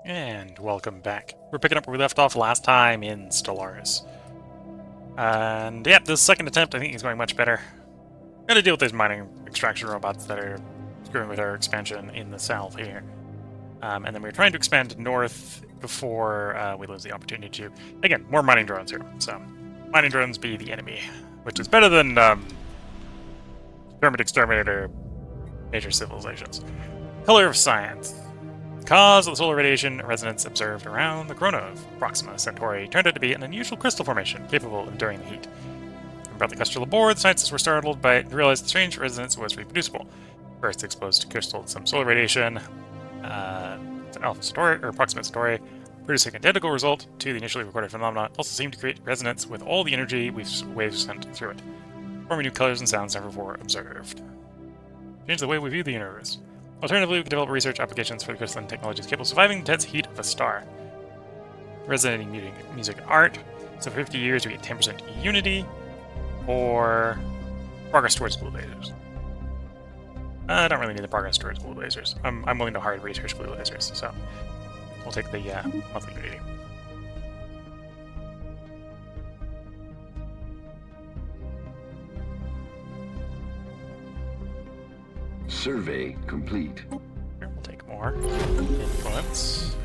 And welcome back. We're picking up where we left off last time in Stellaris. And yeah, this second attempt I think is going much better. Gotta deal with those mining extraction robots that are screwing with our expansion in the south here. And then we're trying to expand north before we lose the opportunity to... Again, more mining drones here. So, mining drones be the enemy, which is better than Exterminator major civilizations. Color of Science. Cause of the solar radiation resonance observed around the corona of Proxima Centauri turned out to be an unusual crystal formation capable of enduring the heat. About the crystal aboard, the scientists were startled by it and realized the strange resonance was reproducible. First exposed to crystal some solar radiation, Alpha Centauri, or Proxima Centauri, producing an identical result to the initially recorded phenomena, also seemed to create resonance with all the energy waves sent through it, forming new colors and sounds never before observed. Change the way we view the universe. Alternatively, we can develop research applications for the crystalline technologies capable of surviving the intense heat of a star. Resonating music and art. So for 50 years, we get 10% unity, or progress towards blue lasers. I don't really need the progress towards blue lasers. I'm willing to hard research blue lasers, so we'll take the monthly unity. Survey complete. Here, we'll take more influence.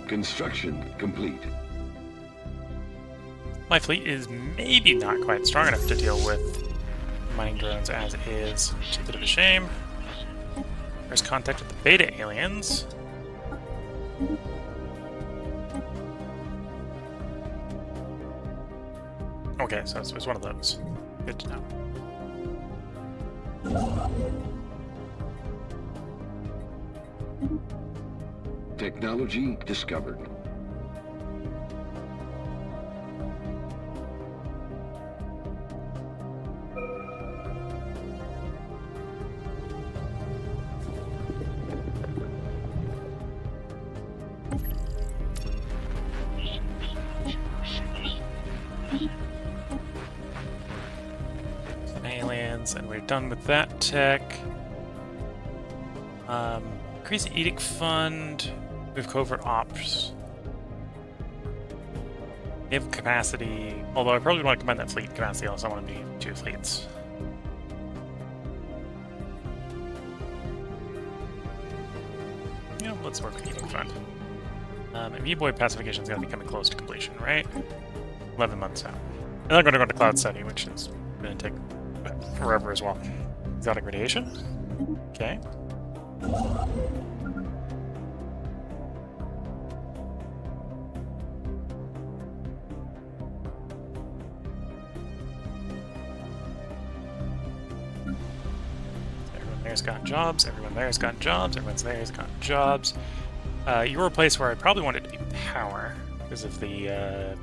Construction complete. My fleet is maybe not quite strong enough to deal with mining drones as it is, which is a bit of a shame. There's contact with the beta aliens. Okay, so it's one of those. Good to know. Technology discovered. Aliens, and we're done with that tech. Crazy Edict Fund. We have covert ops. Naval capacity. Although I probably want to combine that fleet capacity, unless I want to do two fleets. Yeah, let's work with Edict Fund. And V-Boy pacification is going to be coming close to completion, right? 11 months out. And then I'm going to go to Cloud Study, which is going to take forever as well. Exotic radiation. Okay. Everyone there's got jobs, everyone there's got jobs, everyone's there's got jobs. You're a place where I probably want it to be power, because of the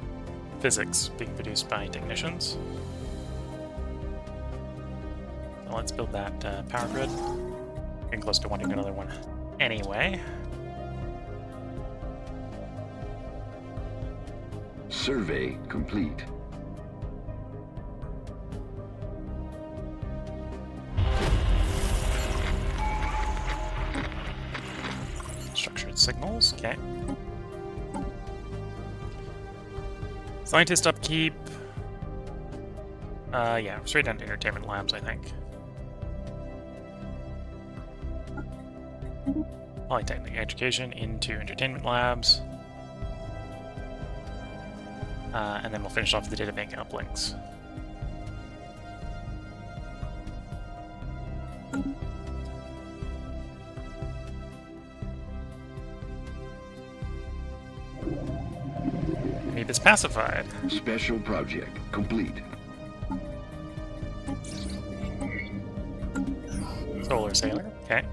physics being produced by technicians. So let's build that power grid. Getting close to wanting another one anyway. Survey complete. Structured signals, okay. Scientist upkeep. Yeah, straight down to entertainment labs, I think. Polytechnic education into entertainment labs. And then we'll finish off the data bank uplinks. Need this pacified. Special project complete. Solar Sailor, okay.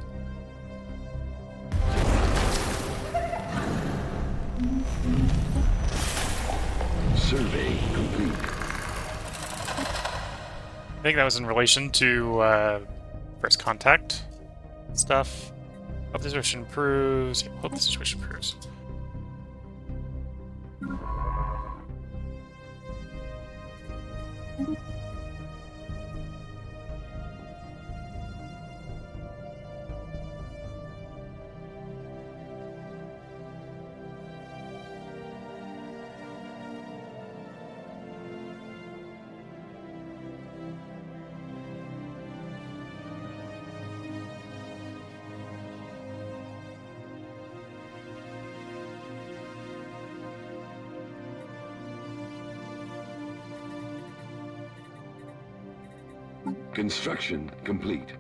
Survey complete. I think that was in relation to first contact stuff. Hope the situation improves. Hope the situation improves. Construction complete.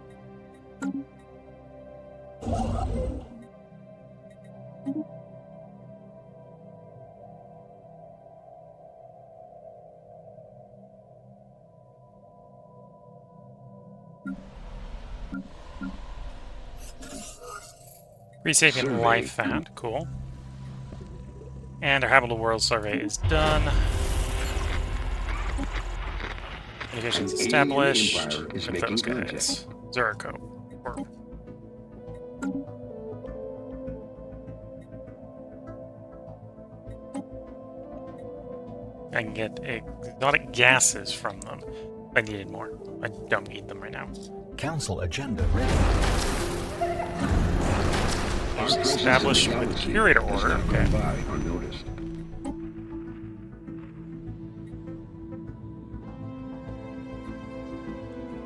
Resapient Survey. life found. Cool. And our habitable world survey is done. Communications An established. alien empire is With making those guys. Zurico. Work. I can get exotic gases from them. I needed more. I don't need them right now. Council agenda ready. Our There's presence in established the with galaxy curator has order. not Okay. gone by unnoticed.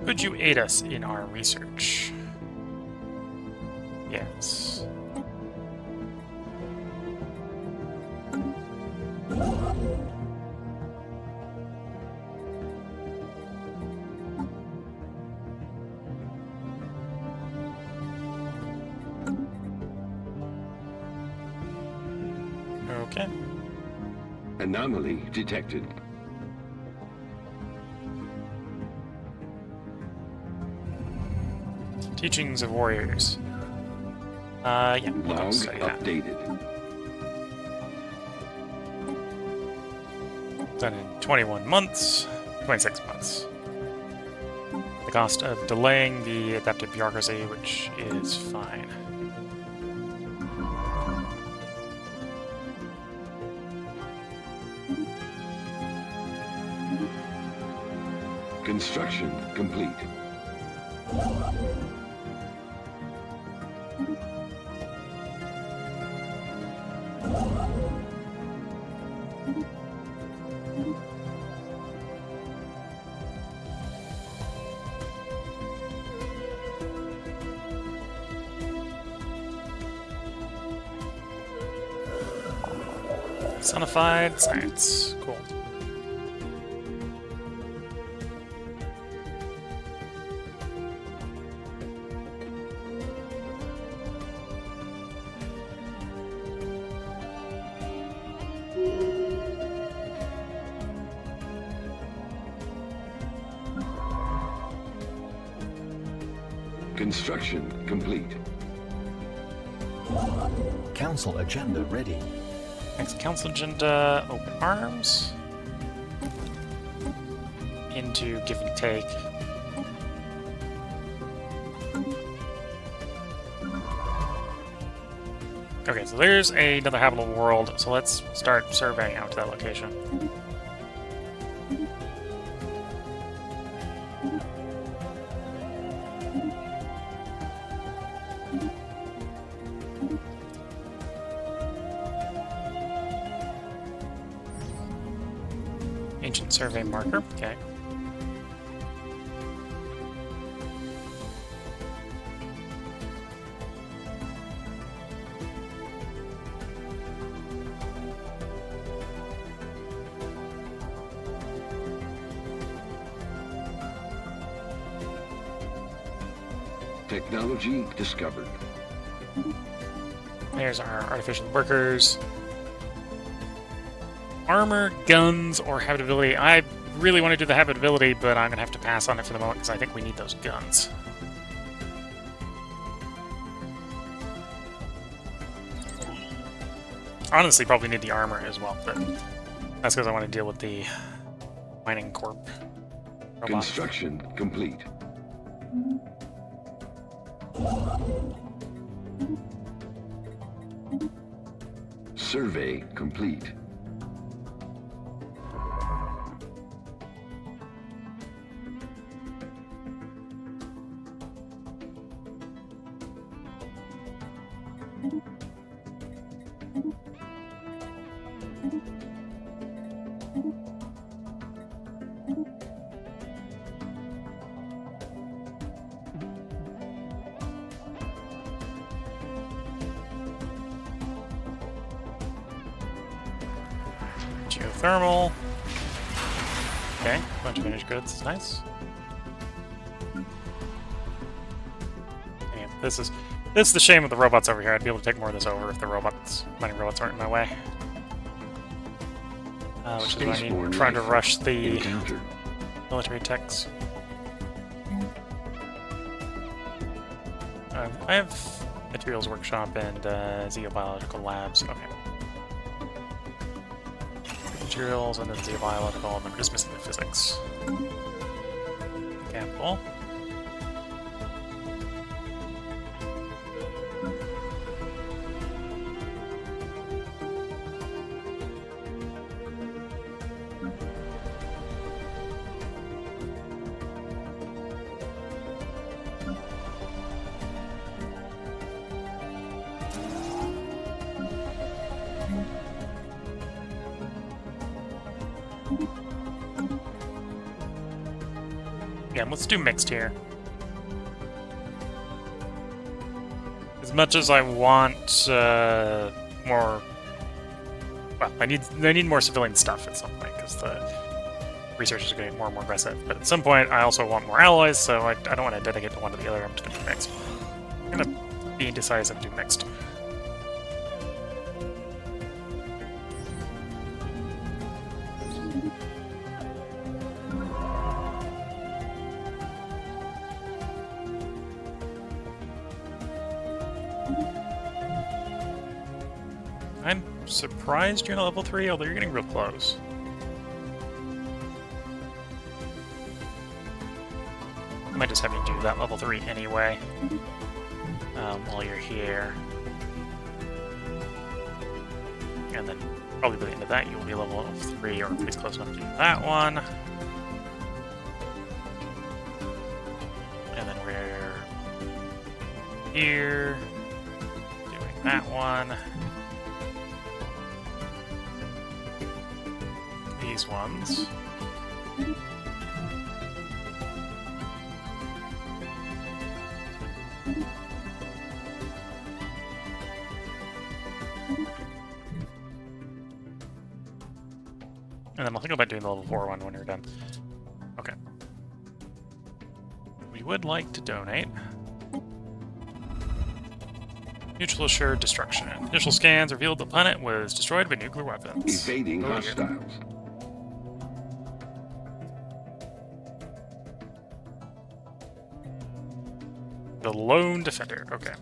Could you aid us in our research? Yes. Okay. Anomaly detected. Teachings of Warriors. Yeah, we'll Log study that. updated. Done in 21 months, 26 months. The cost of delaying the adaptive bureaucracy, which is fine. Construction complete. Personified science. Cool. Construction complete. Council agenda ready. Next council agenda, open arms. Into give and take. Okay, so there's another habitable world, so let's start surveying out to that location. Ancient survey marker, okay. Technology discovered. There's our artificial workers. Armor, guns, or habitability. I really want to do the habitability, but I'm going to have to pass on it for the moment because I think we need those guns. Honestly, probably need the armor as well, but that's because I want to deal with the mining corp. Robot. Construction complete. Survey complete. Geothermal. Okay, bunch of finished goods. Nice. And this is the shame of the robots over here. I'd be able to take more of this over if the mining robots weren't in my way. Which is what I mean. Spaceborne Trying to life rush the encountered. military techs. I have materials workshop and xenobiological labs. Okay. Materials and then xenobiological, and then we're just missing the physics. Capital. Yeah, let's do mixed here. As much as I want more, well, I need more civilian stuff at some point because the researchers are getting more and more aggressive. But at some point, I also want more alloys, so I don't want to dedicate to one to the other. I'm just gonna do mixed. I'm gonna be indecisive and do mixed. I'm surprised you're not level 3, although you're getting real close. I might just have you do that level 3 anyway, while you're here. And then probably by the end of that you will be level 3, or at least close enough to do that one. And then we're here, doing that one. These ones. And then I'll think about doing the level 4 one when you're done. Okay. We would like to donate. Mutual assured destruction. Initial scans revealed the planet was destroyed by nuclear weapons. Evading Oh, yeah. hostiles. The lone defender. Okay.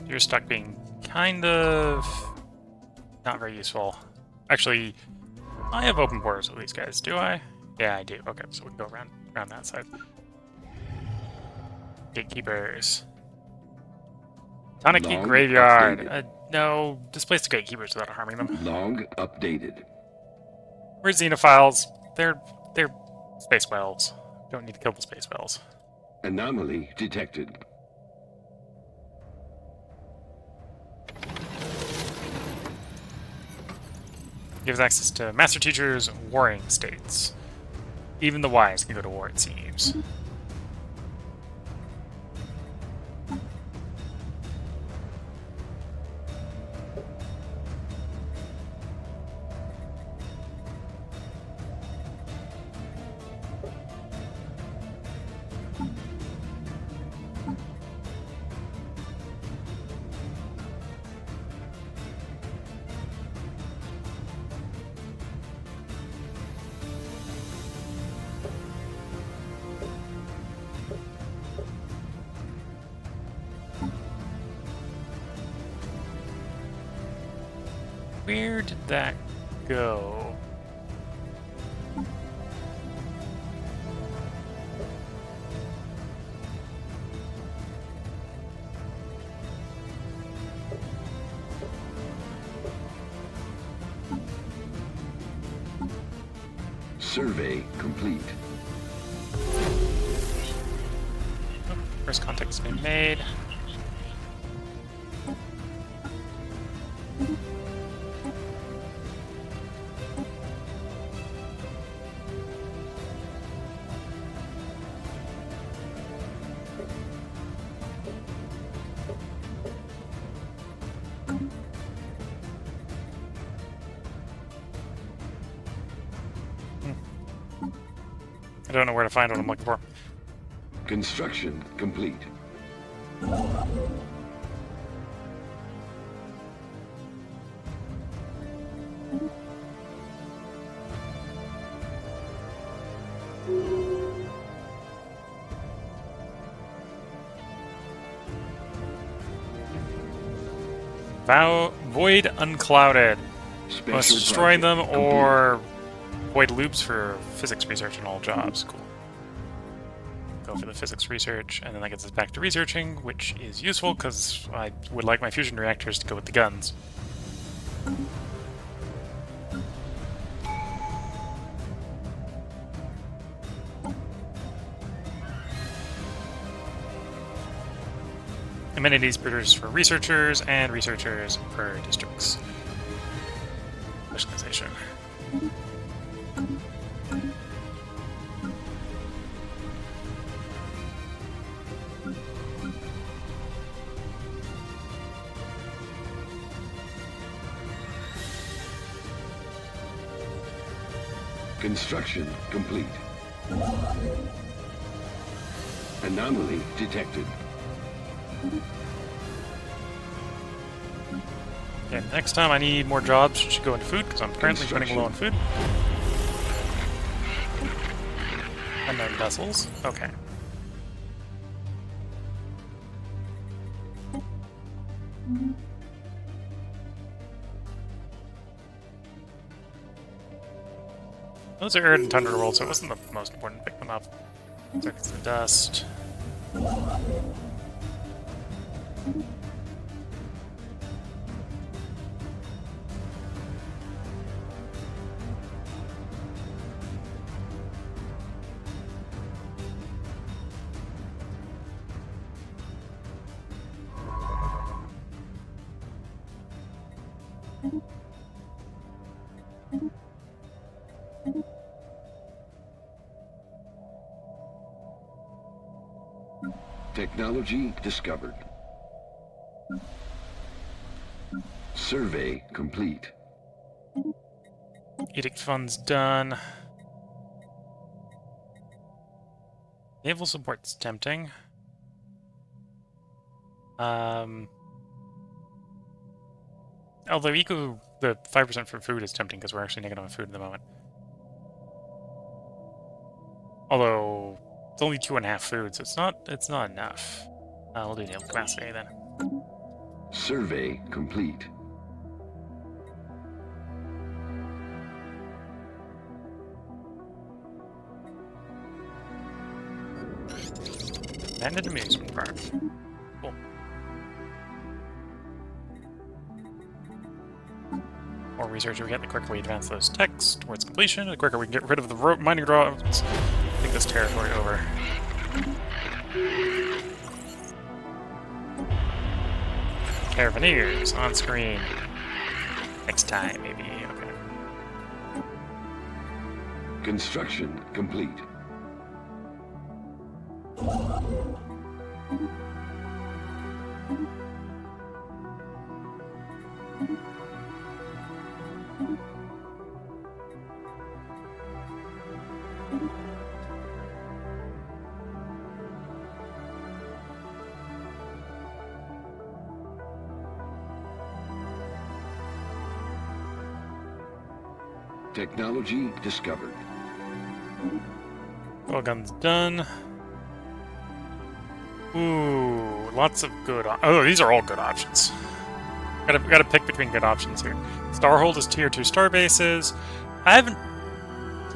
You're stuck being kind of not very useful. Actually, I have open borders with these guys, do I? Yeah, I do. Okay, so we can go around that side. Gatekeepers. Tanaki Log Graveyard. updated. No, displace the gatekeepers without harming them. Log updated. We're xenophiles. They're space whales. Don't need to kill the space whales. Anomaly detected. Gives access to Master Teacher's warring states. Even the wise can go to war, it seems. Where did that go? Survey complete. First contact's been made. I don't know where to find what I'm looking for. Construction complete. Void unclouded. Special Must destroy them project or void loops for physics research in all jobs. Cool. Go for the physics research, and then that gets us back to researching, which is useful because I would like my fusion reactors to go with the guns. Amenities produced for researchers and researchers per districts. Specialization. Construction complete. Anomaly detected. Okay, next time I need more jobs, should go into food, because I'm currently running low on food. Unknown vessels. Okay. Those are arid and tundra worlds, so it wasn't the most important to pick them up. Circuits of dust. Technology discovered. Survey complete. Edict funds done. Naval support's tempting. Although the 5% for food is tempting because we're actually negative on food at the moment. Although it's only 2.5 food, so it's not enough. We'll do naval capacity then. Survey complete. Abandoned amusement park. Cool. More research we get, the quicker we advance those techs towards completion, the quicker we can get rid of the mining drops. Take this territory over. Caravaneers on screen. Next time, maybe. Okay. Construction complete. Technology discovered. All guns done. Ooh, lots of good. Oh, these are all good options. Gotta pick between good options here. Starhold is tier 2 star bases. I haven't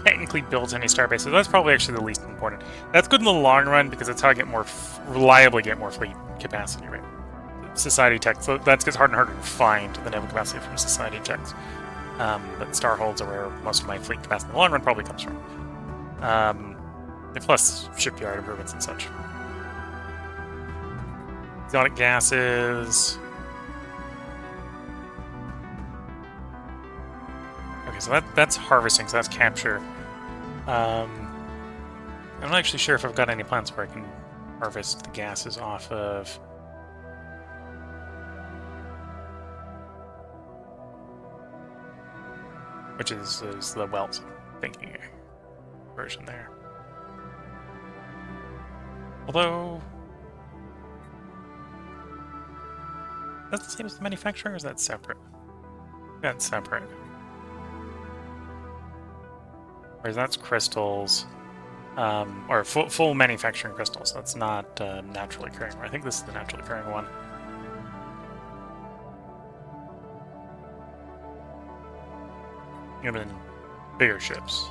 technically built any star bases. That's probably actually the least important. That's good in the long run because that's how I get more reliably get more fleet capacity, right? Society tech. So that gets harder and harder to find the naval capacity from society techs. But starholds are where most of my fleet capacity in the long run probably comes from. Plus shipyard improvements and such. Exotic gases. Okay, so that's harvesting, so that's capture. I'm not actually sure if I've got any plans where I can harvest the gases off of. Which is the Wells thinking version there. Although, that's the same as the manufacturing, or is that separate? That's separate. Whereas that's crystals, or full manufacturing crystals. That's not naturally occurring. I think this is the naturally occurring one. Even bigger ships.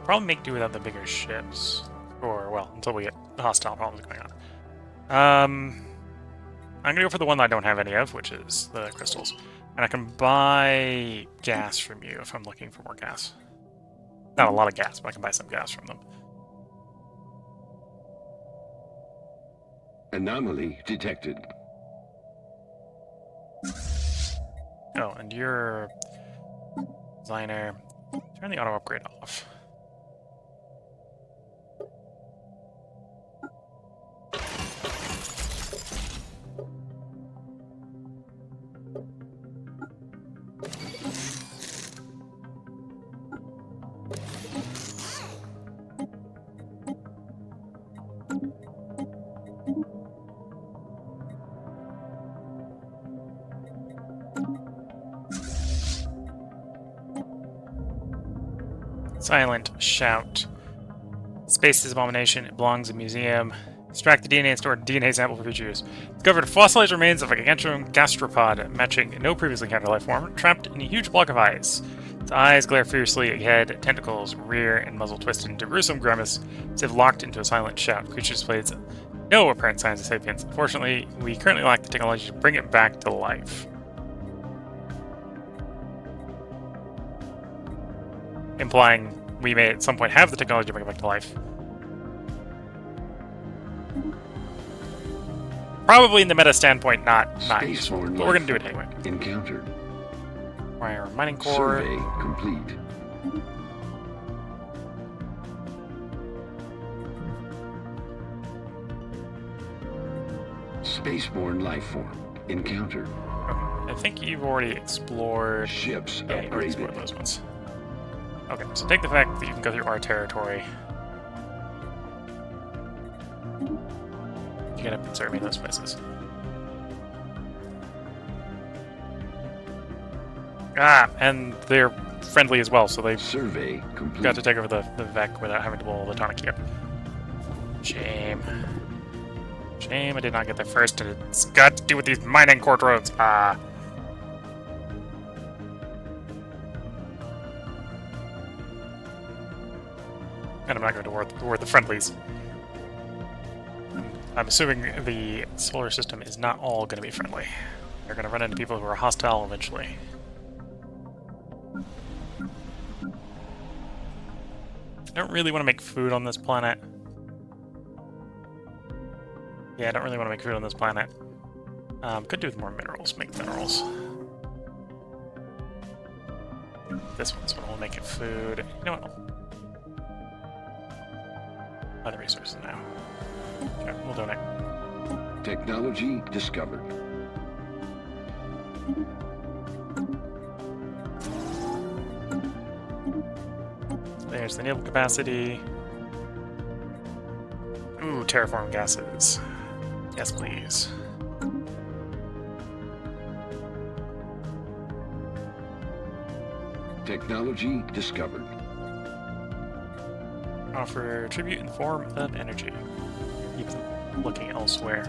Probably make do without the bigger ships. Or, well, until we get hostile problems going on. I'm gonna go for the one that I don't have any of, which is the crystals. And I can buy gas from you if I'm looking for more gas. Not a lot of gas, but I can buy some gas from them. Anomaly detected. Oh, and you're designer. Turn the auto upgrade off. Silent shout. Space is abomination. It belongs in a museum. Extract the DNA and store a DNA sample for future use. Discovered fossilized remains of a gargantuan gastropod matching no previously encountered life form, trapped in a huge block of ice. Its eyes glare fiercely ahead, tentacles, rear, and muzzle twisted into a gruesome grimace as if locked into a silent shout. Creature displays no apparent signs of sapience. Unfortunately, we currently lack the technology to bring it back to life. Implying we may at some point have the technology to bring it back to life. Probably in the meta standpoint, not useful, but we're going to do it anyway. Encountered. Wire mining core. Survey complete. Spaceborne life form encountered. Okay. I think you've already explored. Ships Yeah, you've already explored upgraded. those ones. Okay, so take the fact that you can go through our territory. You gotta insert me in those places. Ah, and they're friendly as well, so they Survey complete. got to take over the VEC without having to blow the tonic up. Shame. Shame I did not get there first, and it's got to do with these mining core drones. Ah. And I'm not going to war with the friendlies. I'm assuming the solar system is not all going to be friendly. They're going to run into people who are hostile eventually. I don't really want to make food on this planet. Yeah, I don't really want to make food on this planet. Could do with more minerals. Make minerals. This one's what will make it food. You know what? Other resources now. Okay, we'll donate. Technology discovered. There's the naval capacity. Ooh, terraform gases. Yes, please. Technology discovered. Offer tribute in the form of energy. Keep them looking elsewhere.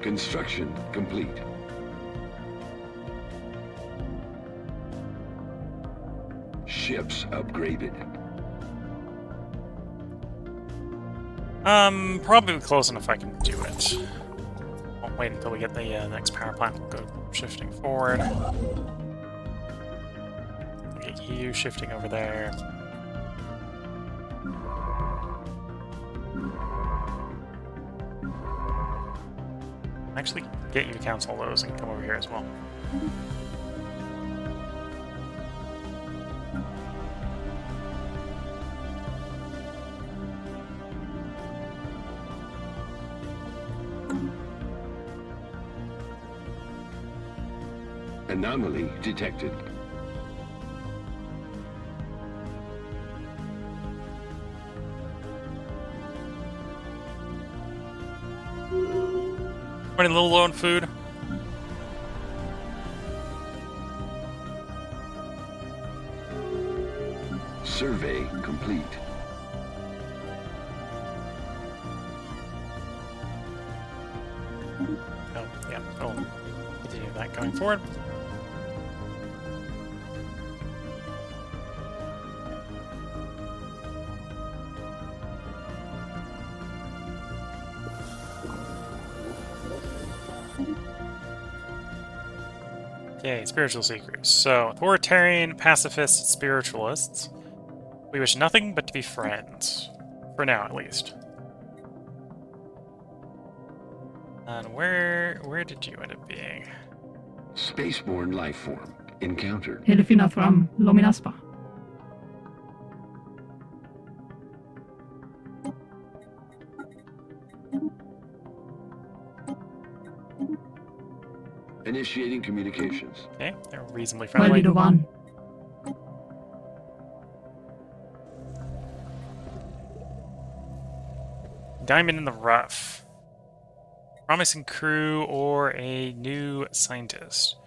Construction complete. Ships upgraded. Probably close enough I can do it. Won't wait until we get the next power plant. We'll go shifting forward. Get you shifting over there. Actually, get you to cancel those and come over here as well. Anomaly detected. Running a little low on food. Survey complete. Oh, yeah, we'll continue that going forward. Okay, spiritual seekers. So, authoritarian, pacifist, spiritualists. We wish nothing but to be friends. For now, at least. And where did you end up being? Spaceborne life form encountered. Eller finna fram Lominaspa. Initiating communications. Okay, they're reasonably friendly. Validovan. Diamond in the rough. Promising crew or a new scientist.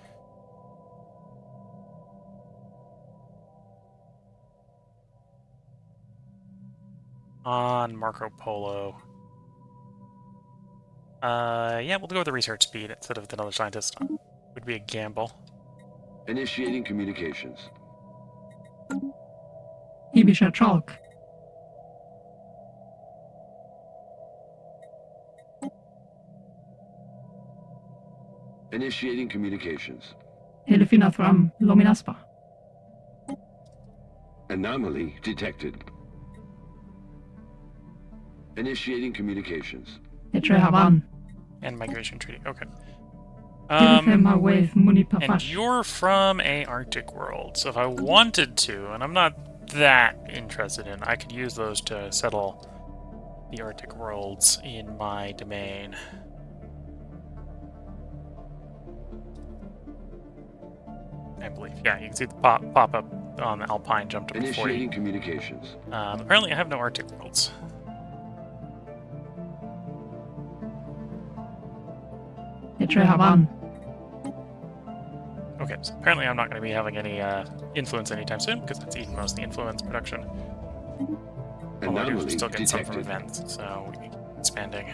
On Marco Polo. Yeah, we'll go with the research speed instead of another scientist. Would be a gamble. Initiating communications. Ibisha Chalk. Initiating communications. Eller finna fram Lominaspa. Anomaly detected. Initiating communications. Etrehavan. And migration treaty. Okay. Ilfema with And Munipafash. you're from a Arctic world, so if I wanted to, and I'm not that interested in, I could use those to settle the Arctic worlds in my domain. I believe. Yeah, you can see the pop up on the Alpine jump to 40. Initiating communications. Apparently I have no Arctic worlds. Etrehavan. Okay, so apparently I'm not going to be having any influence anytime soon, because that's eating most of the influence production. Although I do Anomaly still get some from detected. events, so we can keep expanding.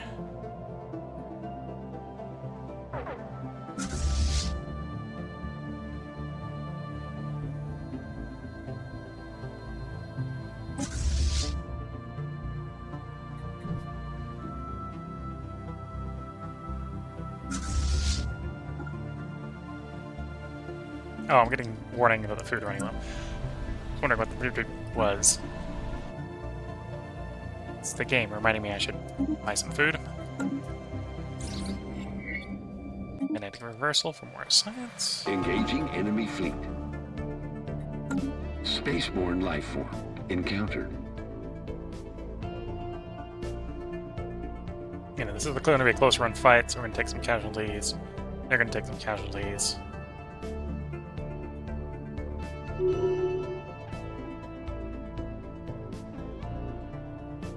Oh, I'm getting warning about the food running low. I was wondering what the food was. It's the game reminding me I should buy some food. Kinetic reversal for more science. Engaging enemy fleet. Spaceborne life form encountered. You know, this is going to be a close run fight, so we're going to take some casualties. They're going to take some casualties.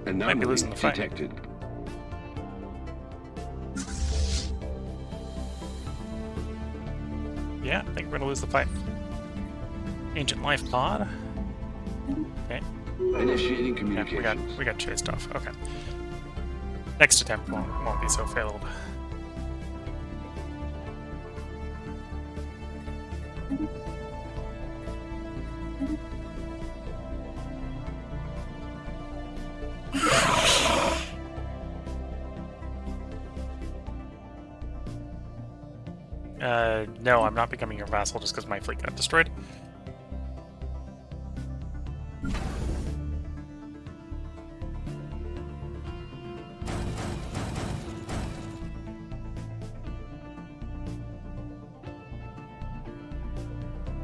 Might be Anomaly losing the fight. detected. Yeah, I think we're going to lose the fight. Ancient life pod. Okay. Initiating Yeah, communications. we got chased off. Okay. Next attempt won't be so failed. No, I'm not becoming your vassal just because my fleet got destroyed.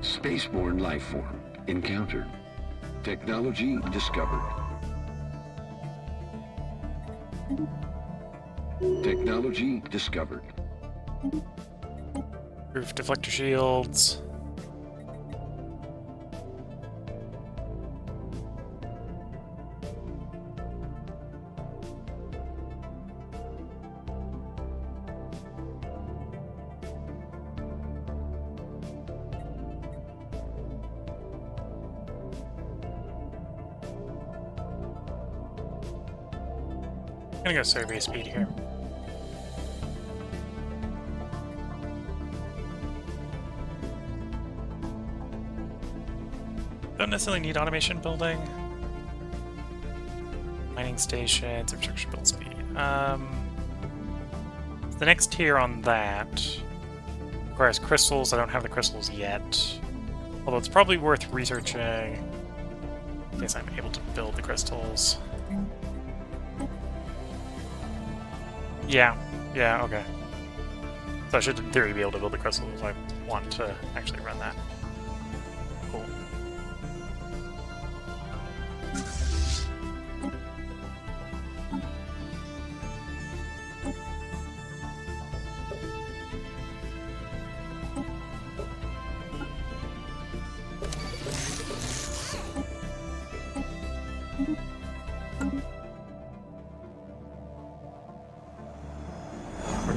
Spaceborne life form encountered. Technology discovered. Technology discovered. Roof deflector shields. I'm gonna go survey speed here. Don't necessarily need automation building. Mining stations, infrastructure build speed. The next tier on that requires crystals. I don't have the crystals yet. Although it's probably worth researching in case I'm able to build the crystals. Yeah, okay. So I should, in theory, be able to build the crystals if I want to actually run that. Cool.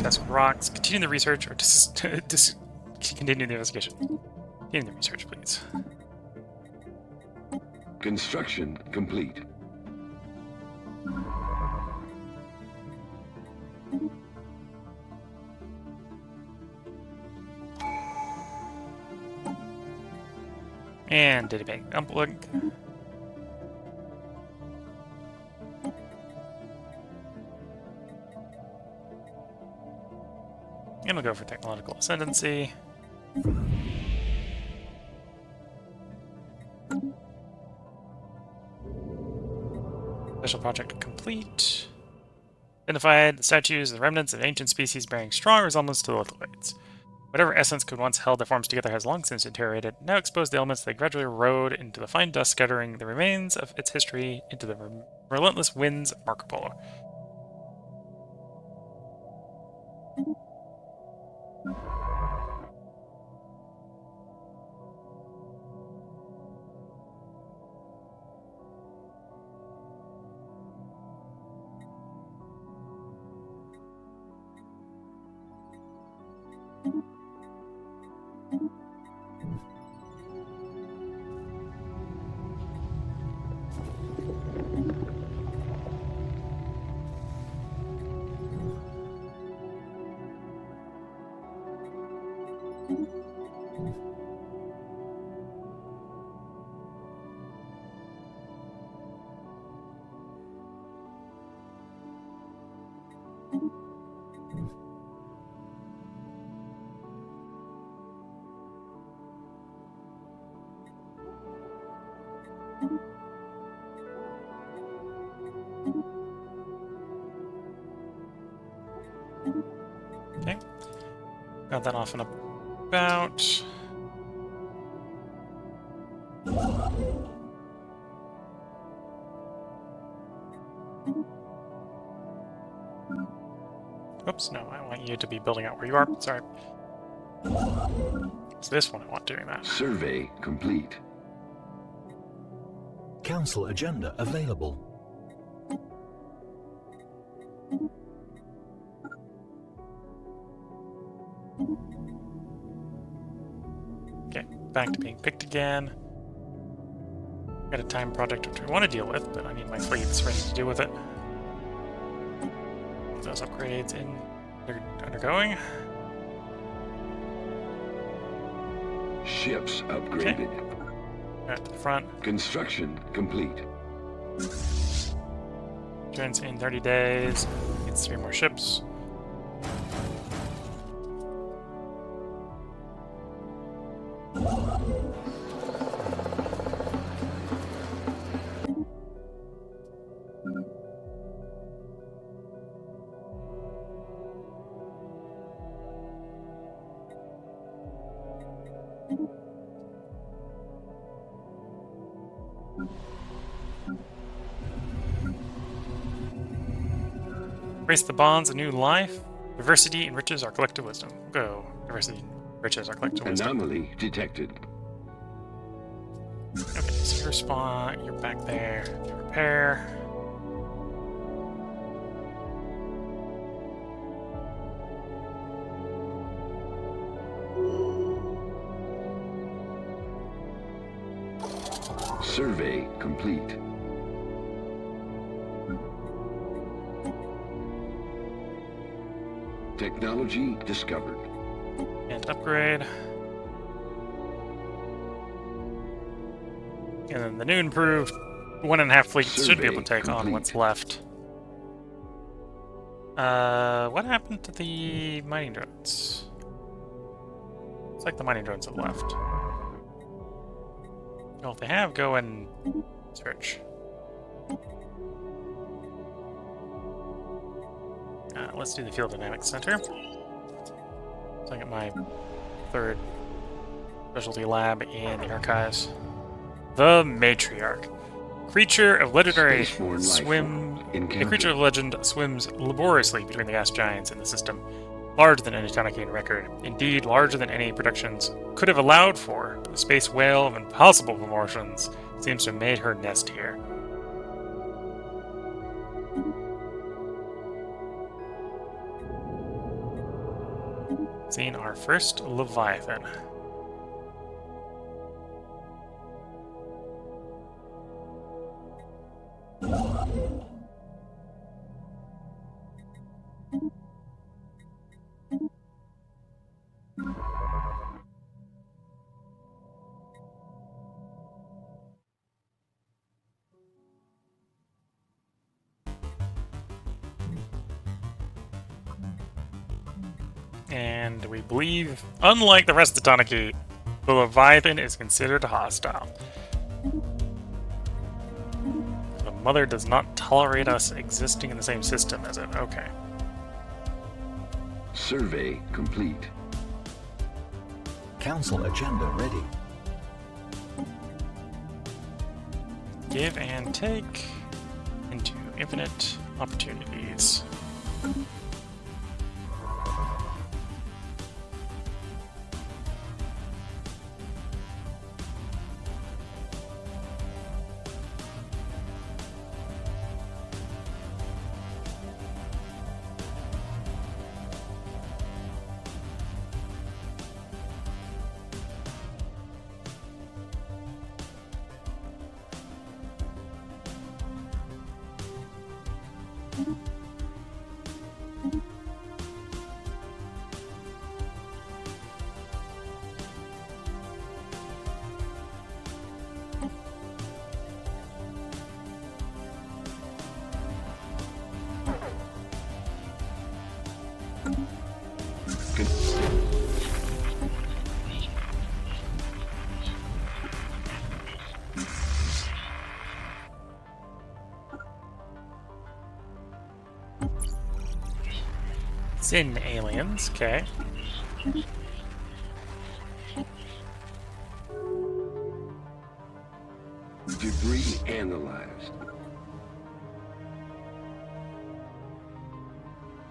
Test rocks. Continue the research, or continue the investigation. Continue the research, please. Construction complete. And data bank unplug. And we'll go for technological ascendancy. Special project complete. Identified the statues and the remnants of ancient species bearing strong resemblance to the lithoids. Whatever essence could once held their forms together has long since deteriorated. Now exposed the elements, they gradually erode into the fine dust, scattering the remains of its history into the relentless winds of Marco Polo. Okay. Got that off and about. Oops, no, I want you to be building out where you are. Sorry. It's this one I want doing that. Survey complete. Council agenda available. Okay, back to being picked again. Got a time project which I want to deal with, but I need my fleets ready to deal with it. Those upgrades in they're undergoing. Ships upgraded. At the front. Construction complete. Turns in 30 days. Needs 3 more ships. Embrace the bonds of new life. Diversity enriches our collective wisdom. Go. Diversity enriches our collective wisdom. Anomaly detected. Okay, so your spawn, you're back there. Repair. Survey complete. Technology discovered. And upgrade. And then the new improved 1.5 fleets should be able to take on what's left. What happened to the mining drones? It's like the mining drones have left. Well, if they have, go and search. Let's do the Field Dynamics Center. So I get my 3rd specialty lab in the archives. The Matriarch. Creature of legendary swim. A creature of legend swims laboriously between the gas giants in the system. Larger than any Tanakian record. Indeed, larger than any productions could have allowed for. The space whale of impossible proportions seems to have made her nest here. Seen our first Leviathan. And we believe, unlike the rest of Tanaki, the Leviathan is considered hostile. The Mother does not tolerate us existing in the same system as it. Okay. Survey complete. Council agenda ready. Give and take into infinite opportunities. Sin aliens, okay. Debris analyzed.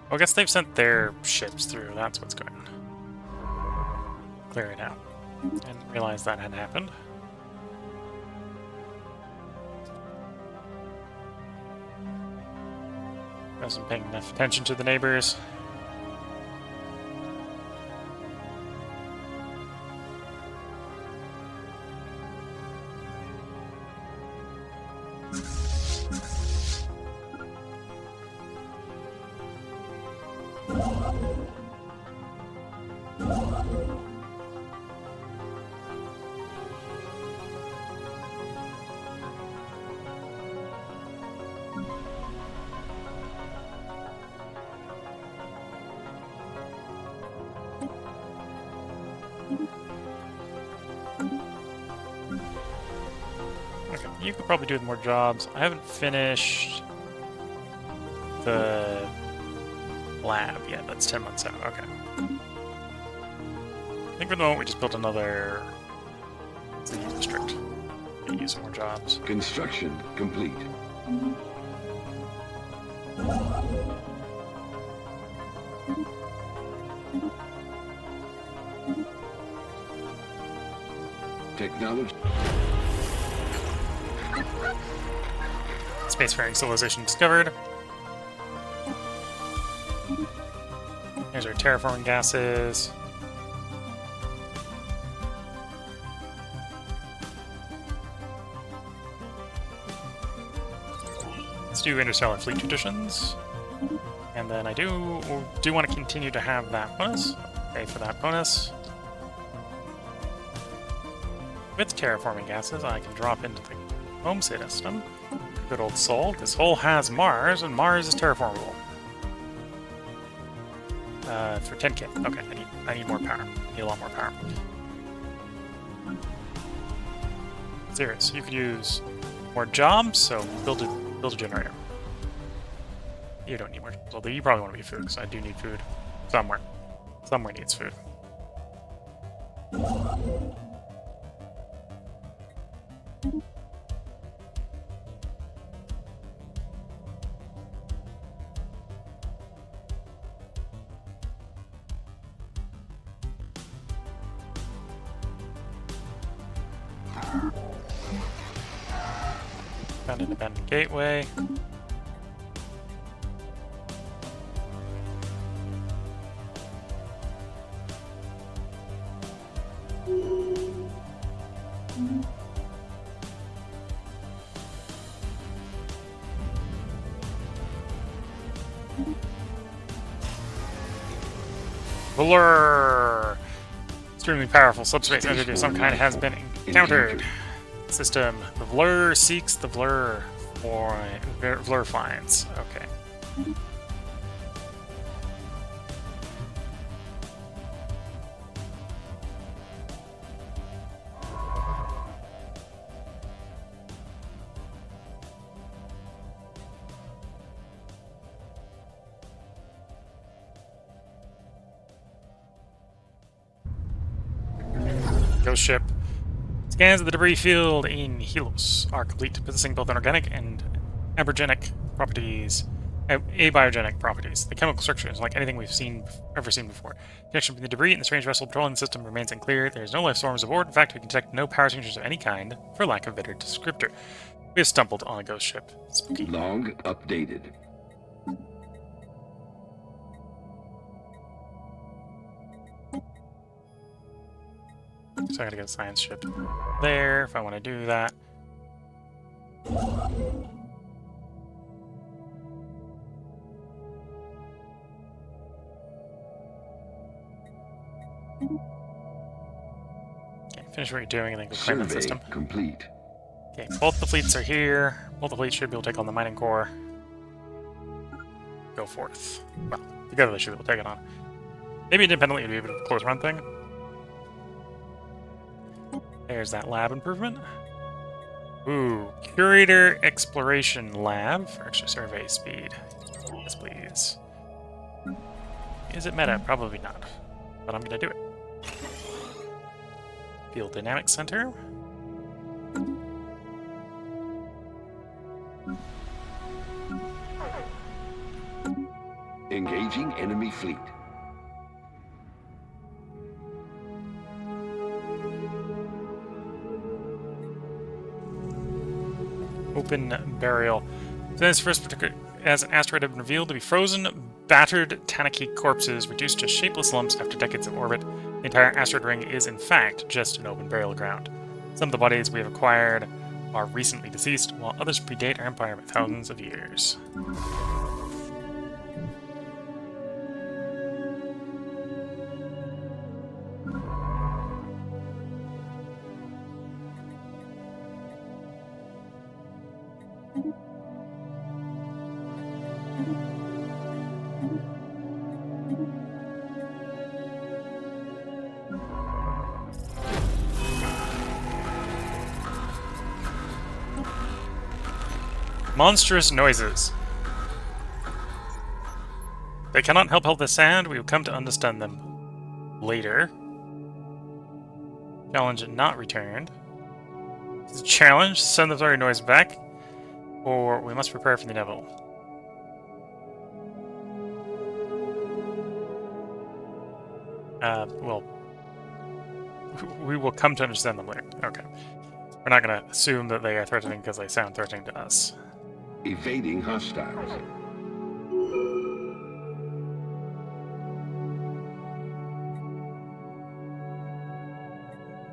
Well, I guess they've sent their ships through. That's what's going on. Clear it out. Didn't realize that had happened. Wasn't paying enough attention to the neighbors. you could probably do with more jobs. I haven't finished the lab yet. That's 10 months out. Okay. I think for the moment we just built another city district. Get you some more jobs. Construction complete. Technology. Spacefaring civilization discovered. Here's our terraforming gases. Let's do interstellar fleet traditions. And then I do want to continue to have that bonus. Pay for that bonus. With terraforming gases, I can drop into the home system. Good old Sol, because Sol has Mars, and Mars is terraformable. For 10k. Okay, I need more power. I need a lot more power. Xeris, you could use more jobs, so build a generator. You don't need more jobs, although you probably want to be food, because I do need food somewhere. Somewhere needs food. Found an abandoned gateway. Blur! Extremely powerful subspace entity of some kind has been encountered. System. The Blur seeks the Blur for Blur finds. Okay. Ghost ship. Scans of the debris field in Helos are complete, possessing both organic and abiogenic properties, abiogenic properties. The chemical structure is like anything we've ever seen before. Connection between the debris and the strange vessel patrolling the system remains unclear. There is no life forms aboard. In fact, we can detect no power signatures of any kind, for lack of better descriptor. We have stumbled on a ghost ship. Spooky. Log updated. So I gotta get a science ship there if I want to do that. Okay, finish what you're doing and then go claim that Survey system. complete. Okay, both the fleets are here. Both the fleets should be able to take on the mining core. Go forth. Well, together they should be able to take it on. Maybe independently it would be a bit of a close run thing. There's that lab improvement. Ooh, Curator Exploration Lab for extra survey speed. Yes, please. Is it meta? Probably not. But I'm gonna do it. Field Dynamics Center. Engaging enemy fleet. Open burial. This first particular as an asteroid had been revealed to be frozen, battered Tanaki corpses reduced to shapeless lumps after decades of orbit. The entire asteroid ring is in fact just an open burial ground. Some of the bodies we have acquired are recently deceased, while others predate our empire by thousands of years. Monstrous noises. They cannot help the sound. We will come to understand them later. Challenge not returned. It's a challenge. Send the sorry noise back. Or we must prepare for the inevitable. Well, we will come to understand them later. Okay. We're not going to assume that they are threatening because they sound threatening to us. Evading hostiles.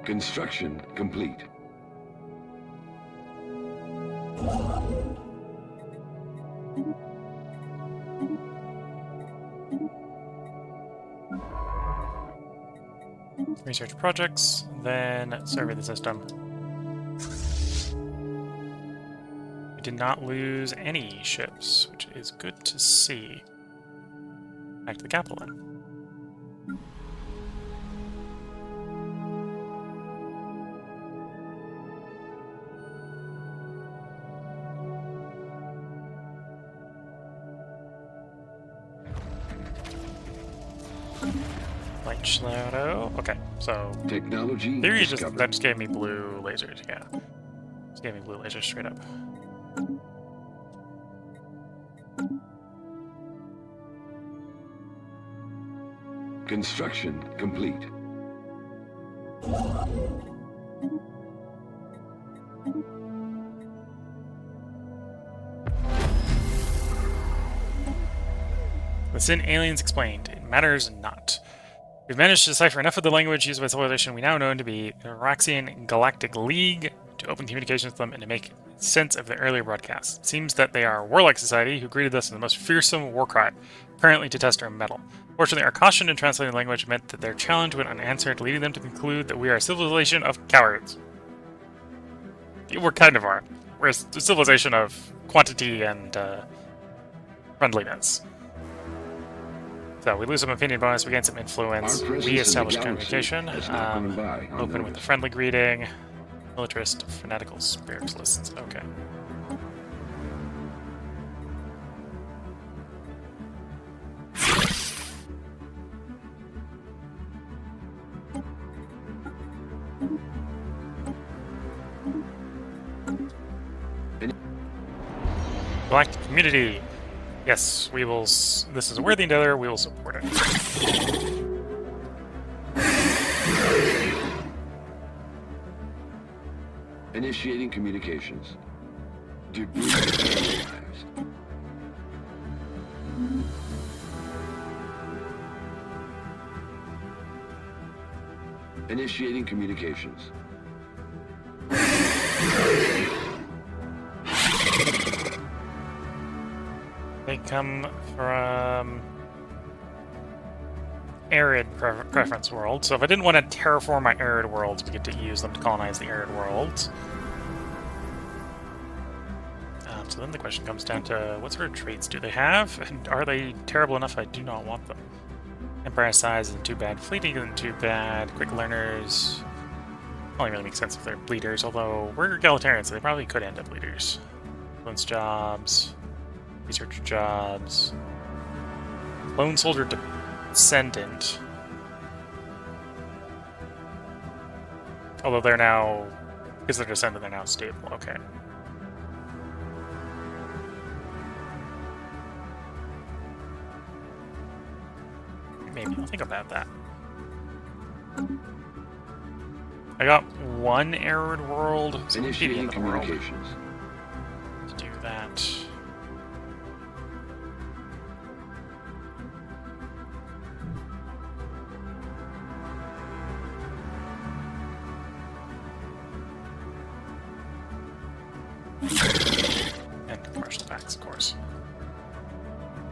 Construction complete. Research projects, then survey the system. We did not lose any ships, which is good to see. Back to the capital then. Light shadow. Okay, so Technology theory discovered. that just gave me blue lasers. Yeah, just gave me blue lasers straight up. Construction complete. The Sin aliens explained. It matters not. We've managed to decipher enough of the language used by civilization we now know to be the Araxian Galactic League to open communications with them and to make sense of their earlier broadcasts. It seems that they are a warlike society who greeted us in the most fearsome war cry, apparently to test our mettle. Fortunately, our caution in translating the language meant that their challenge went unanswered, leading them to conclude that we are a civilization of cowards. We kind of are. We're a civilization of quantity and friendliness. So we lose some opinion bonus, we gain some influence, we establish communication, open with a friendly greeting, militarist, fanatical spiritualists, okay. Black community. Yes, we will. This is a worthy endeavor. We will support it. Initiating communications. Debris analyzed. Initiating communications. They come from arid preference world. So if I didn't want to terraform my arid worlds, we get to use them to colonize the arid worlds. So then the question comes down to what sort of traits do they have, and are they terrible enough I do not want them? Empire size isn't too bad. Fleeting isn't too bad. Quick learners only really makes sense if they're bleeders, although we're egalitarian, so they probably could end up bleeders. Influence jobs. Research jobs. Lone soldier descendant. Although they're now, because they're descendant, they're now stable. Okay. Maybe I'll think about that. I got one arid world, so maybe in the world to do that. And commercial attacks, of course.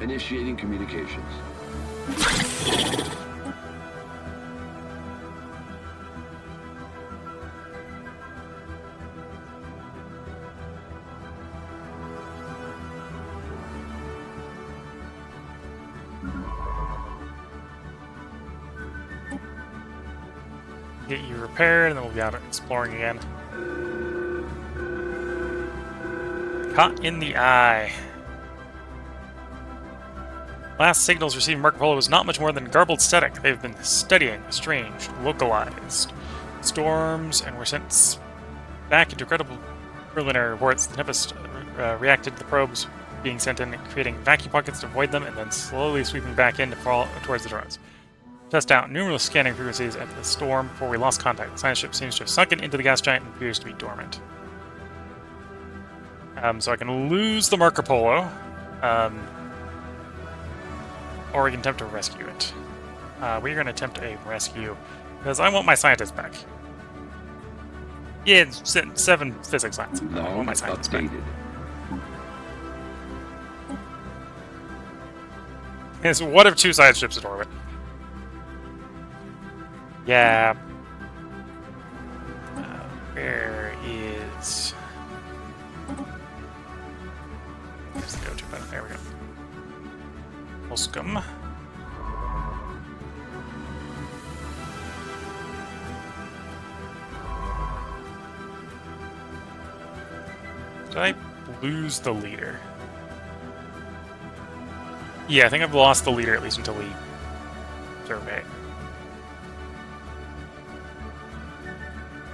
Initiating communications. Get you repaired, and then we'll be out exploring again. Caught in the eye. Last signals received from Marco Polo was not much more than garbled static. They've been studying, estranged, localized storms, and were sent back into credible preliminary reports. The Tempest reacted to the probes being sent in, creating vacuum pockets to avoid them, and then slowly sweeping back in to fall towards the drones. Test out numerous scanning frequencies at the storm before we lost contact. The science ship seems to have sunken into the gas giant and appears to be dormant. So I can lose the Marco Polo, or we can attempt to rescue it. We're going to attempt a rescue, because I want my scientists back. Yeah, it's 7 physics labs. I want Log my scientists back. updated. It's one of 2 science ships in orbit. Yeah. Where is... Where's the go-to button? There we go. Holscomb. Did I lose the leader? Yeah, I think I've lost the leader at least until we survey.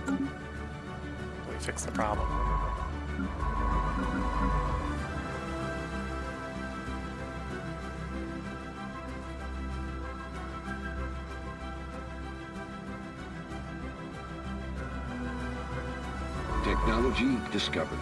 Until we fix the problem. Technology discovered.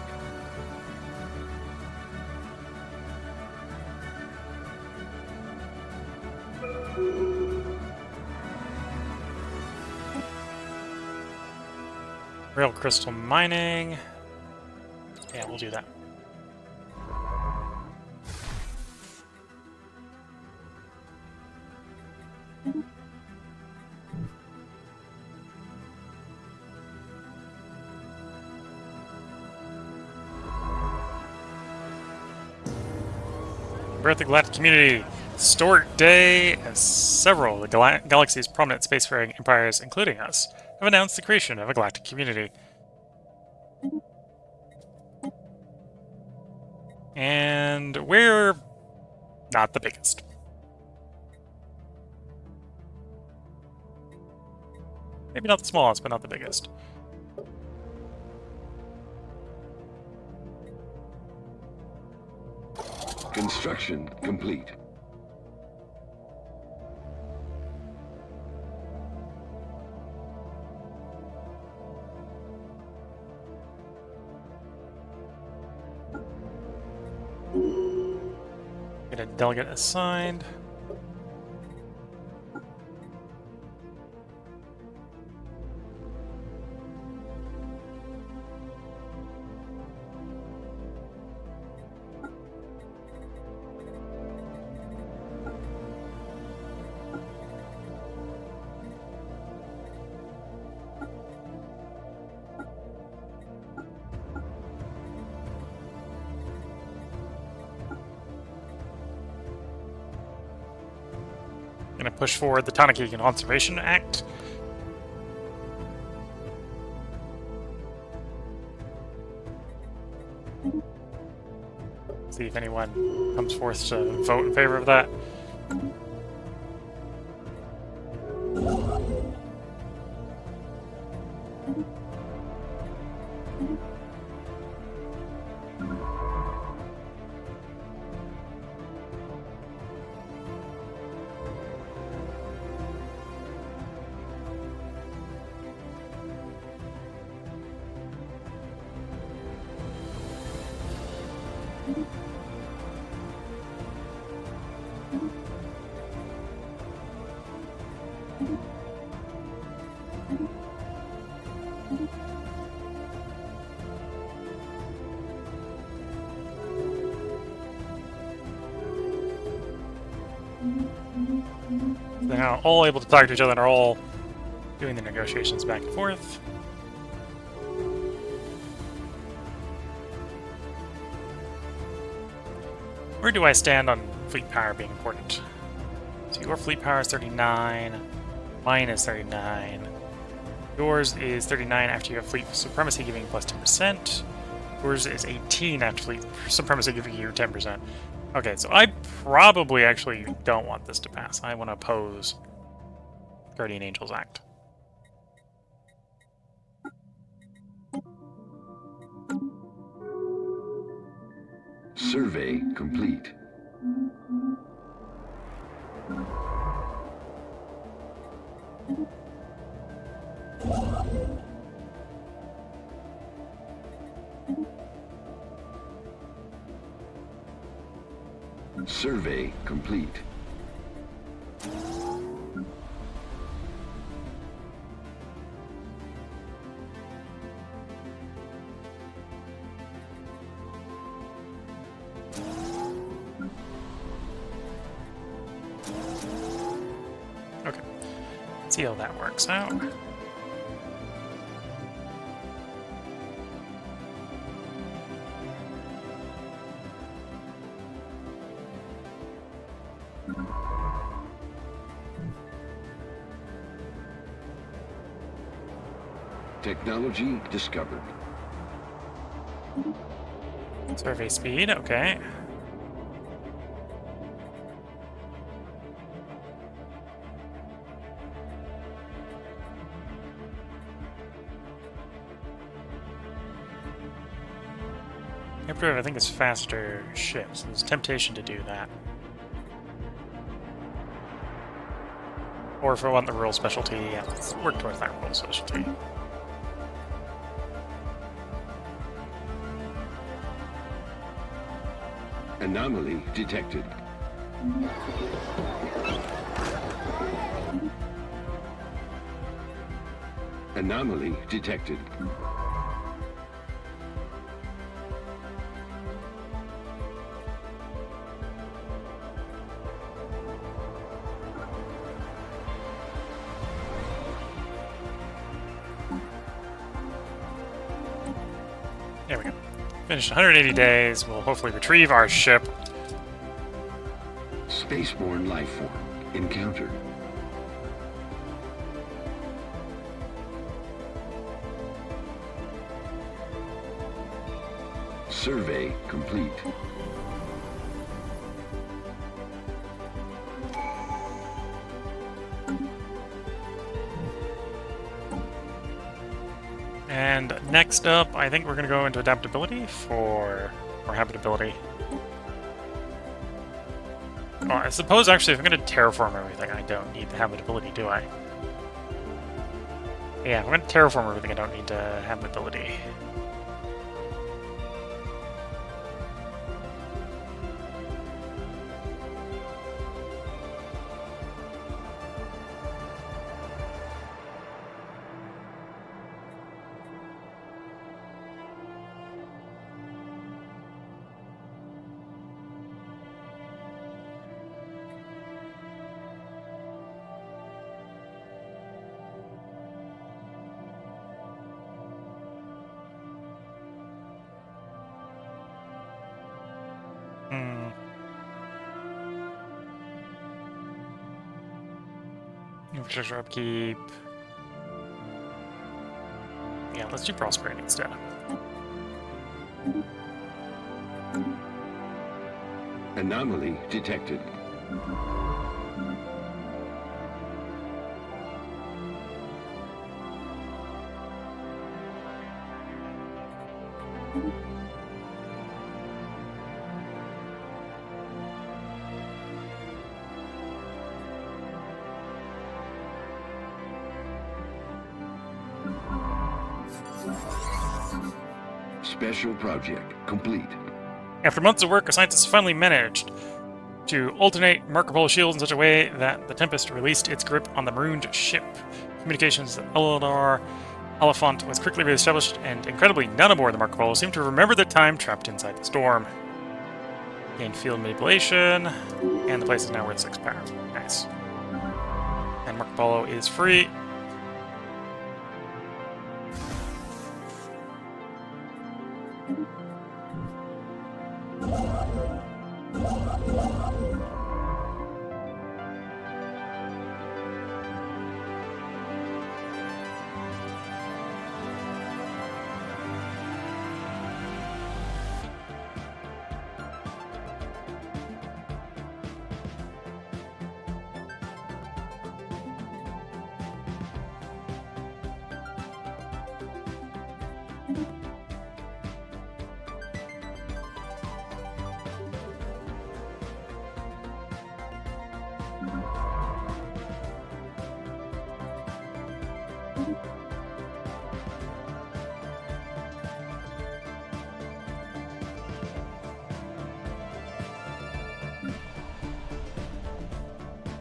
Real crystal mining. Yeah, we'll do that. Birth of the Galactic Community. Historic day, as several of the galaxy's prominent spacefaring empires, including us, have announced the creation of a galactic community. And we're not the biggest. Maybe not the smallest, but not the biggest. Construction complete. Get a delegate assigned. Gonna push forward the Tanaki Conservation Act. See if anyone comes forth to vote in favor of that. They're now all able to talk to each other and are all doing the negotiations back and forth. Where do I stand on fleet power being important? So your fleet power is 39, mine is 39. Yours is 39 after you have fleet supremacy giving plus 10%. Yours is 18, actually. Supremacy giving you 10%. Okay, so I probably actually don't want this to pass. I want to oppose Guardian Angels Act. Survey complete. Survey complete. Okay. Let's see how that works out. Technology discovered. Survey speed, okay. Hyperdrive, I think, is faster ships. There's temptation to do that. Or if I want the rural specialty, yeah, let's work towards that rural specialty. Anomaly detected. Anomaly detected. There we go. Finished 180 days. We'll hopefully retrieve our ship. Spaceborne life form encountered. Survey complete. And next up, I think we're going to go into adaptability or habitability. Well, I suppose actually if I'm going to terraform everything, I don't need the habitability, do I? Yeah, if I'm going to terraform everything, I don't need habitability. Infrastructure upkeep. Yeah, let's do prosperity instead. Anomaly detected. Special project complete. After months of work, our scientists finally managed to alternate Marco Polo shields in such a way that the Tempest released its grip on the marooned ship. Communications with Eleanor Oliphant was quickly reestablished, and incredibly, none aboard the Marco Polo seemed to remember the time trapped inside the storm. Gained field manipulation, and the place is now worth 6 power. Nice. And Marco Polo is free.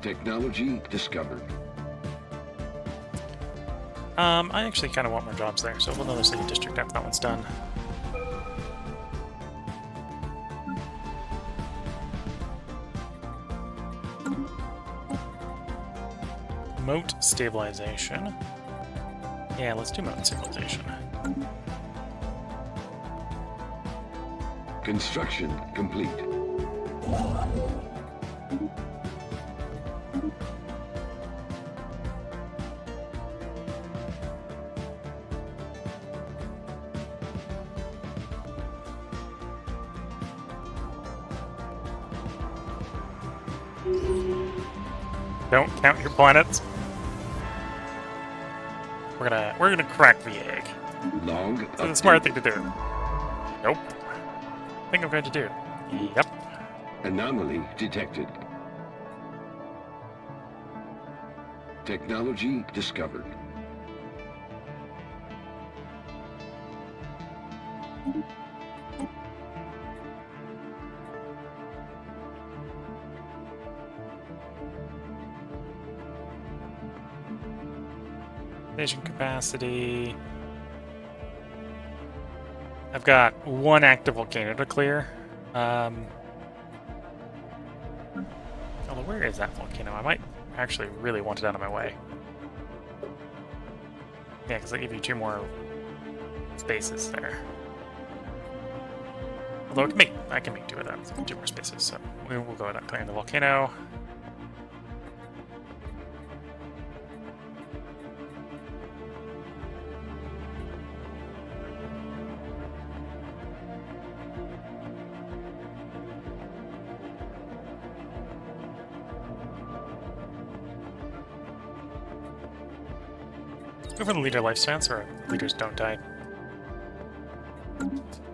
Technology discovered. I actually kind of want more jobs there, so we'll another city district after that one's done. Moat stabilization. Yeah, let's do moat stabilization. Construction complete. Don't count your planets. We're gonna crack the egg. Log It's a update. smart thing to do. Nope. I think I'm going to do. Yep. Anomaly detected. Technology discovered. Station capacity. I've got one active volcano to clear. Although, where is that volcano? I might actually really want it out of my way. Yeah, because I give you 2 more spaces there. Although I can make 2 of that. 2 more spaces, so we'll go with that, clearing the volcano. Go for the leader lifespan so our leaders don't die.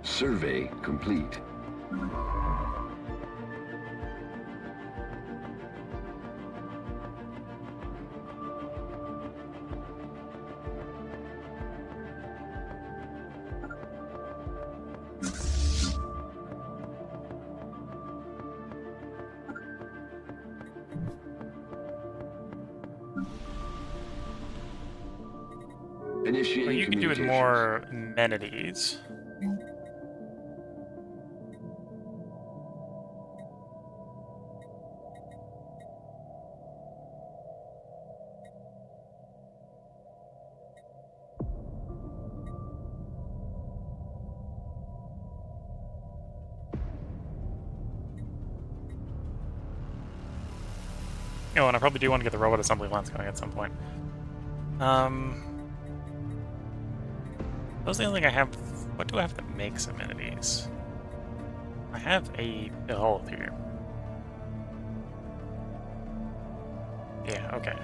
Survey complete. Initiating What you can do with communications. more amenities. Oh, and I probably do want to get the robot assembly lines going at some point. That was the only thing I have. What do I have that makes amenities? I have a hole here. Yeah, okay.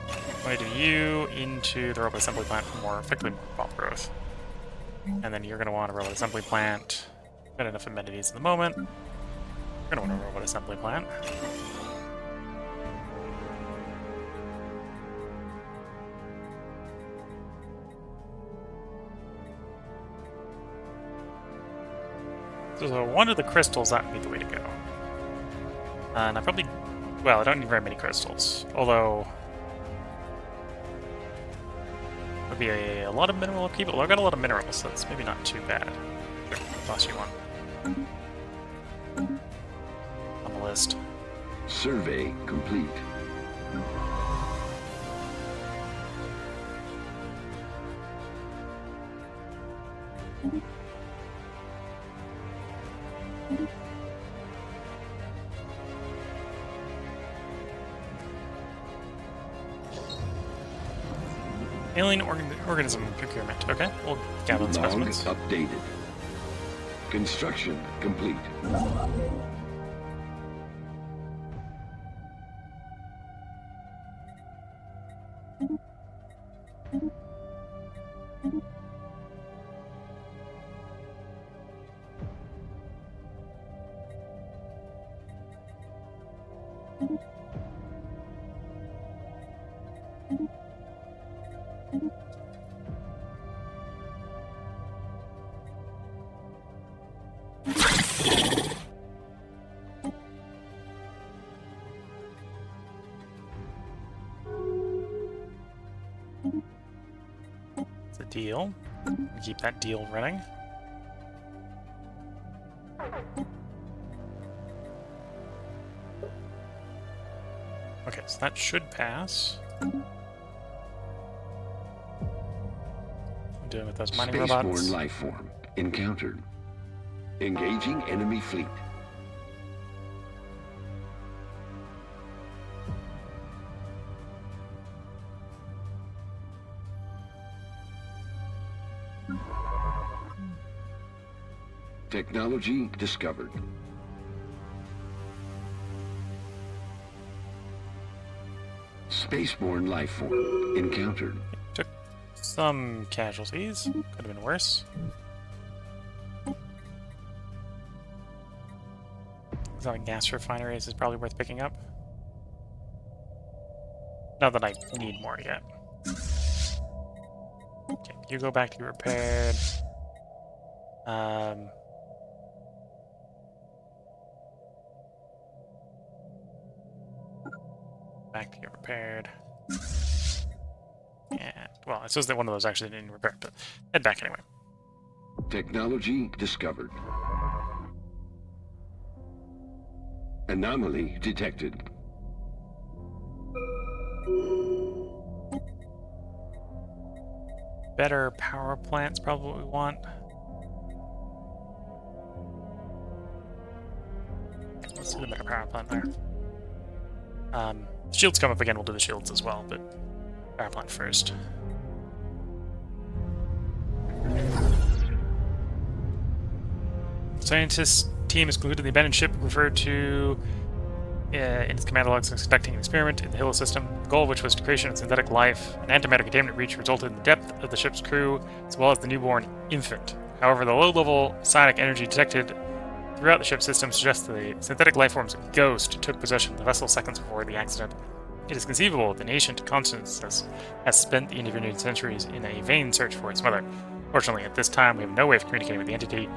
I'm going to do you into the robot assembly plant for more, effectively more pop growth. And then you're going to want a robot assembly plant. Got enough amenities at the moment. You're going to want a robot assembly plant. So one of the crystals, that would be the way to go. And I probably... Well, I don't need very many crystals. Although... It would be a lot of mineral upkeep. Although I've got a lot of minerals, so that's maybe not too bad. Sure, toss you one. On the list. Survey complete. Alien organism procurement. Okay, we'll gather the Log specimens. updated. Construction complete. deal. Keep that deal running. Okay, so that should pass. I'm doing with those mining robots. Spaceborne life form encountered. Engaging enemy fleet. Technology discovered. Spaceborne life form encountered. Took some casualties. Could have been worse. Exotic gas refineries is probably worth picking up. Not that I need more yet. Okay, you go back to be repaired. Back to get repaired. And, well, it says that one of those actually didn't repair, but head back anyway. Technology discovered. Anomaly detected. Better power plants, probably what we want. Let's do the better power plant there. Shields come up again, we'll do the shields as well, but power plant first. Scientist team has concluded the abandoned ship referred to in its command logs as conducting an experiment in the Hilo system, the goal of which was the creation of synthetic life. An antimatter contaminant breach resulted in the death of the ship's crew, as well as the newborn infant. However, the low-level psionic energy detected throughout the ship's system suggests the synthetic lifeform's ghost took possession of the vessel seconds before the accident. It is conceivable that the ancient continent has spent the intervening centuries in a vain search for its mother. Fortunately, at this time, we have no way of communicating with the entity,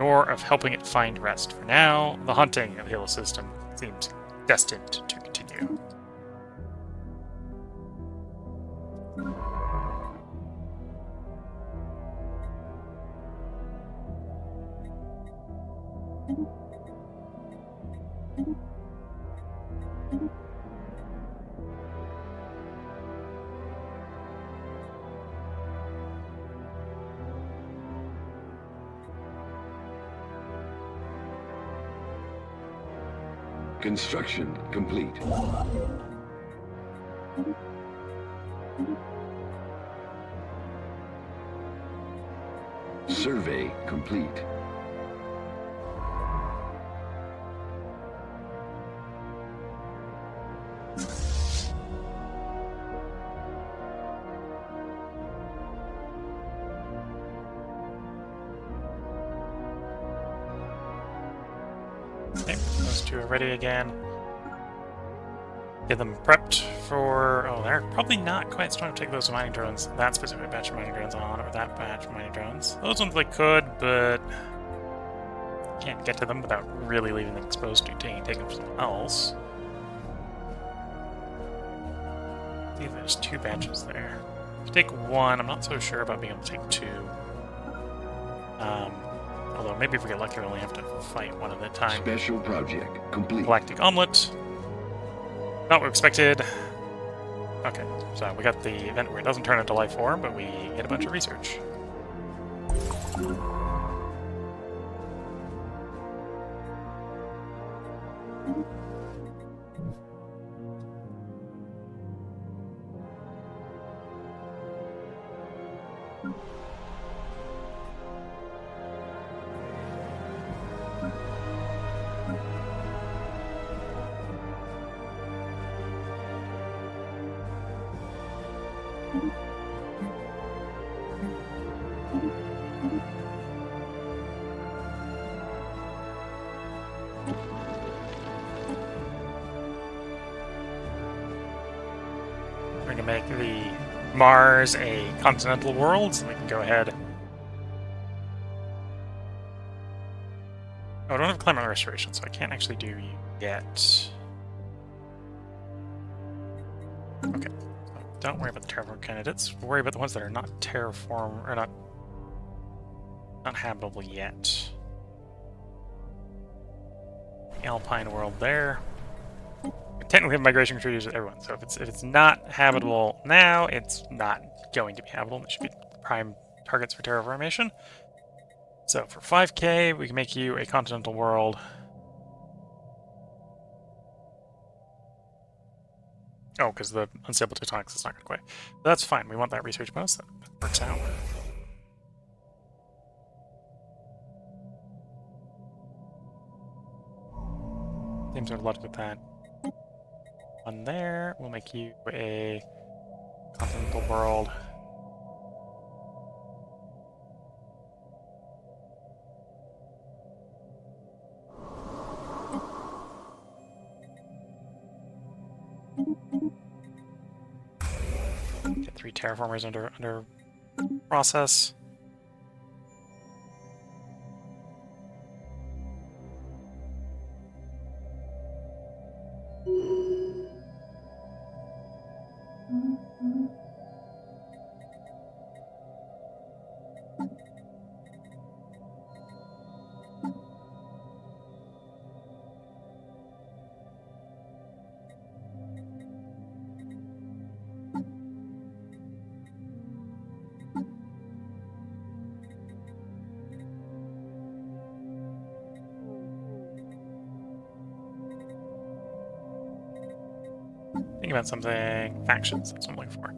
nor of helping it find rest. For now, the hunting of the Hilo system seems destined to continue. Construction complete. Survey complete. Okay, those two are ready again. Get them prepped for... Oh, they're probably not quite strong to take those mining drones, that specific batch of mining drones on, or that batch of mining drones. Those ones they could, but... can't get to them without really leaving them exposed to taking them from someone else. I think there's two batches there. If you take one, I'm not so sure about being able to take two. Although maybe if we get lucky, we only have to fight one at a time. Special project complete. Galactic Omelet. Not what we expected. Okay, so we got the event where it doesn't turn into life form, but we get a bunch of research. We're going to make the Mars a continental world, so we can go ahead. Oh, I don't have climate restoration, so I can't actually do you yet. Okay, so don't worry about the terraform candidates. Worry about the ones that are not terraform or not habitable yet. Alpine world there. We technically have migration treaties with everyone, so if it's not habitable now, it's not going to be habitable. It should be prime targets for terraformation. So for 5k, we can make you a continental world. Oh, because the unstable tectonics is not going to quite. But that's fine. We want that research bonus. That works out. Seems to have luck with that. One there. We'll make you a continental world. Get 3 terraformers under process. Think about something. Factions, that's what I'm looking for.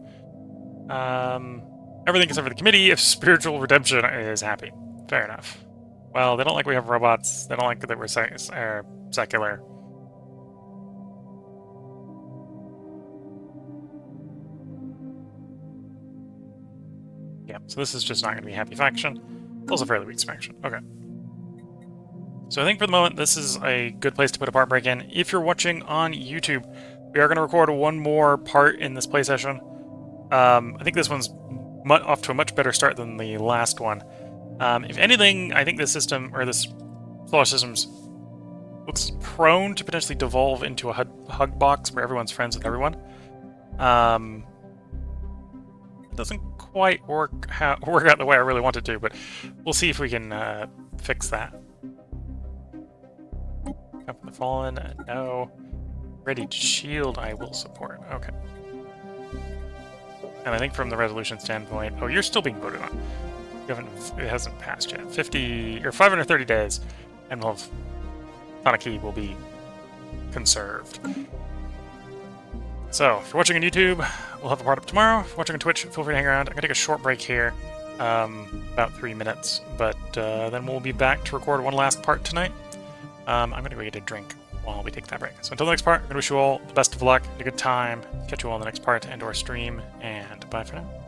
Everything except for the committee if spiritual redemption is happy. Fair enough. Well, they don't like we have robots. They don't like that we're secular. Yeah, so this is just not going to be a happy faction. It's also a fairly weak faction. Okay. So I think for the moment, this is a good place to put a part break in. If you're watching on YouTube, we are going to record one more part in this play session. I think this one's off to a much better start than the last one. If anything, I think this system, or this solar systems, looks prone to potentially devolve into a hug box where everyone's friends with everyone. It doesn't quite work out the way I really want it to, but we'll see if we can fix that. Up the Fallen, no. Ready to shield, I will support. Okay. And I think from the resolution standpoint, oh, you're still being voted on. You haven't, it hasn't passed yet. 530 days, and we'll have Tanaki will be conserved. So, if you're watching on YouTube, we'll have a part up tomorrow. If you're watching on Twitch, feel free to hang around. I'm gonna take a short break here, about 3 minutes, but then we'll be back to record one last part tonight. I'm gonna go get a drink while we take that break. So until the next part, I'm gonna wish you all the best of luck, a good time, catch you all in the next part and/or stream, and bye for now.